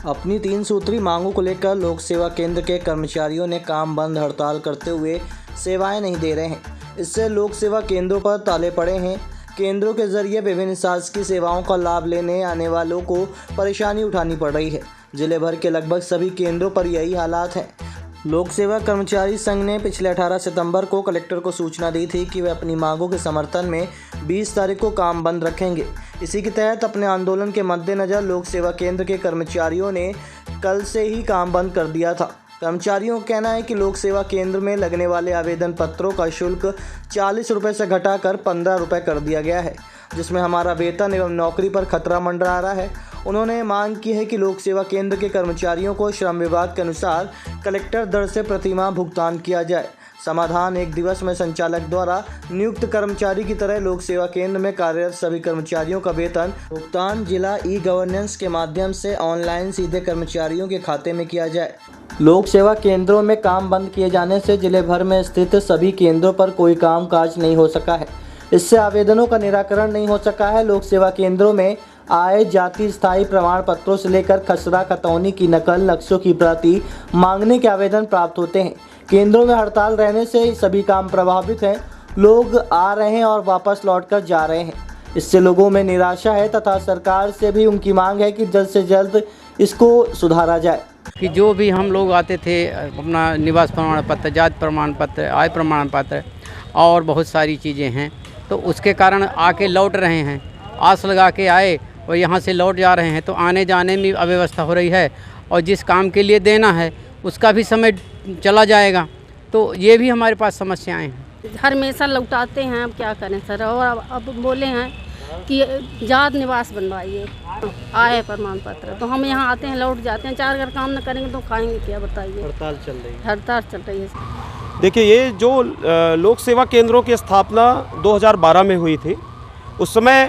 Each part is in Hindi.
अपनी 3 सूत्री मांगों को लेकर लोक सेवा केंद्र के कर्मचारियों ने काम बंद हड़ताल करते हुए सेवाएं नहीं दे रहे हैं। इससे लोक सेवा केंद्रों पर ताले पड़े हैं। केंद्रों के जरिए विभिन्न शासकीय सेवाओं का लाभ लेने आने वालों को परेशानी उठानी पड़ रही है। जिले भर के लगभग सभी केंद्रों पर यही हालात है। लोक सेवा कर्मचारी संघ ने पिछले 18 सितंबर को कलेक्टर को सूचना दी थी कि वे अपनी मांगों के समर्थन में 20 तारीख को काम बंद रखेंगे। इसी के तहत अपने आंदोलन के मद्देनज़र लोक सेवा केंद्र के कर्मचारियों ने कल से ही काम बंद कर दिया था। कर्मचारियों का कहना है कि लोक सेवा केंद्र में लगने वाले आवेदन पत्रों का शुल्क 40 रुपये से घटाकर 15 रुपये कर दिया गया है, जिसमें हमारा वेतन एवं नौकरी पर खतरा मंडरा रहा है। उन्होंने मांग की है कि लोक सेवा केंद्र के कर्मचारियों को श्रम विभाग के अनुसार कलेक्टर दर से प्रतिमाह भुगतान किया जाए। समाधान 1 दिवस में संचालक द्वारा नियुक्त कर्मचारी की तरह लोक सेवा केंद्र में कार्यरत सभी कर्मचारियों का वेतन भुगतान जिला ई-गवर्नेंस के माध्यम से ऑनलाइन सीधे कर्मचारियों के खाते में किया जाए। लोक सेवा केंद्रों में काम बंद किए जाने से जिले भर में स्थित सभी केंद्रों पर कोई कामकाज नहीं हो सका है। इससे आवेदनों का निराकरण नहीं हो सका है। लोक सेवा केंद्रों में आय, जाति, स्थायी प्रमाण पत्रों से लेकर खसरा खतौनी की नकल, नक्शों की प्रति मांगने के आवेदन प्राप्त होते हैं। केंद्रों में हड़ताल रहने से सभी काम प्रभावित हैं। लोग आ रहे हैं और वापस लौटकर जा रहे हैं। इससे लोगों में निराशा है तथा सरकार से भी उनकी मांग है कि जल्द से जल्द इसको सुधारा जाए। कि जो भी हम लोग आते थे, अपना निवास प्रमाण पत्र, जाति प्रमाण पत्र, आय प्रमाण पत्र और बहुत सारी चीज़ें हैं, तो उसके कारण आके लौट रहे हैं। आस लगा के आए और यहाँ से लौट जा रहे हैं, तो आने जाने में अव्यवस्था हो रही है और जिस काम के लिए देना है उसका भी समय चला जाएगा। तो ये भी हमारे पास समस्याएं हैं। हमेशा लौटाते हैं, अब क्या करें सर। और अब बोले हैं कि जात निवास बनवाइए, आय प्रमाण पत्र, तो हम यहाँ आते हैं, लौट जाते हैं। 4 अगर काम न करेंगे तो खाएंगे क्या, बताइए। हड़ताल चल रही है। देखिए, ये जो लोक सेवा केंद्रों की स्थापना 2012 में हुई थी, उस समय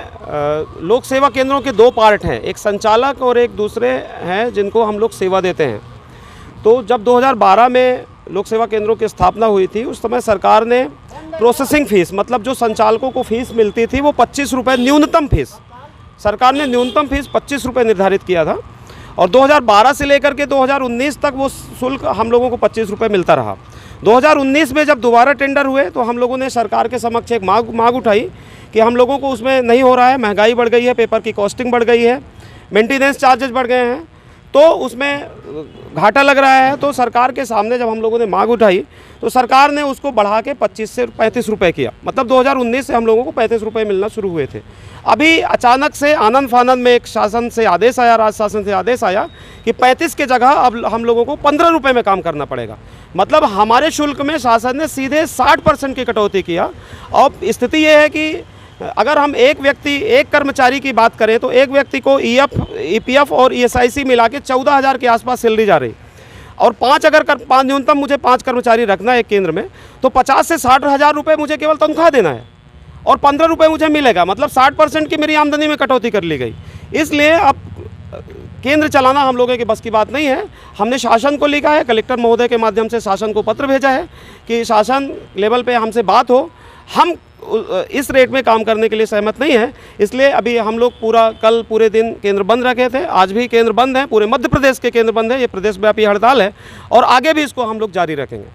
लोक सेवा केंद्रों के 2 पार्ट हैं, एक संचालक और एक दूसरे हैं जिनको हम लोग सेवा देते हैं। तो जब 2012 में लोक सेवा केंद्रों की स्थापना हुई थी, उस समय सरकार ने प्रोसेसिंग फ़ीस, मतलब जो संचालकों को फ़ीस मिलती थी वो 25 रुपये न्यूनतम फ़ीस, सरकार ने न्यूनतम फ़ीस 25 रुपये निर्धारित किया था। और 2012 से लेकर के 2019 तक वो शुल्क हम लोगों को 25 रुपये मिलता रहा। 2019 में जब दोबारा टेंडर हुए तो हम लोगों ने सरकार के समक्ष एक मांग उठाई कि हम लोगों को उसमें नहीं हो रहा है, महंगाई बढ़ गई है, पेपर की कॉस्टिंग बढ़ गई है, मेंटेनेंस चार्जेस बढ़ गए हैं, तो उसमें घाटा लग रहा है। तो सरकार के सामने जब हम लोगों ने मांग उठाई तो सरकार ने उसको बढ़ा के 25 से 35 रुपये किया। मतलब 2019 से हम लोगों को 35 रुपये मिलना शुरू हुए थे। अभी अचानक से आनंद फानंद में एक शासन से आदेश आया, राज्य शासन से आदेश आया कि 35 के जगह अब हम लोगों को 15 रुपये में काम करना पड़ेगा। मतलब हमारे शुल्क में शासन ने सीधे 60% की कटौती किया। और स्थिति ये है कि अगर हम एक कर्मचारी की बात करें तो एक व्यक्ति को ईपीएफ और ईएसआईसी मिला के 14,000 के आसपास सैलरी जा रही, और 5 न्यूनतम मुझे 5 कर्मचारी रखना है एक केंद्र में, तो 50 से 60 हज़ार रुपये मुझे केवल तनख्वाह देना है और 15 रुपये मुझे मिलेगा। मतलब 60% की मेरी आमदनी में कटौती कर ली गई। इसलिए अब केंद्र चलाना हम लोगों के बस की बात नहीं है। हमने शासन को लिखा है, कलेक्टर महोदय के माध्यम से शासन को पत्र भेजा है कि शासन लेवल पे हमसे बात हो, हम इस रेट में काम करने के लिए सहमत नहीं है। इसलिए अभी हम लोग कल पूरे दिन केंद्र बंद रखे थे, आज भी केंद्र बंद है, पूरे मध्य प्रदेश के केंद्र बंद है। ये प्रदेश व्यापी हड़ताल है और आगे भी इसको हम लोग जारी रखेंगे।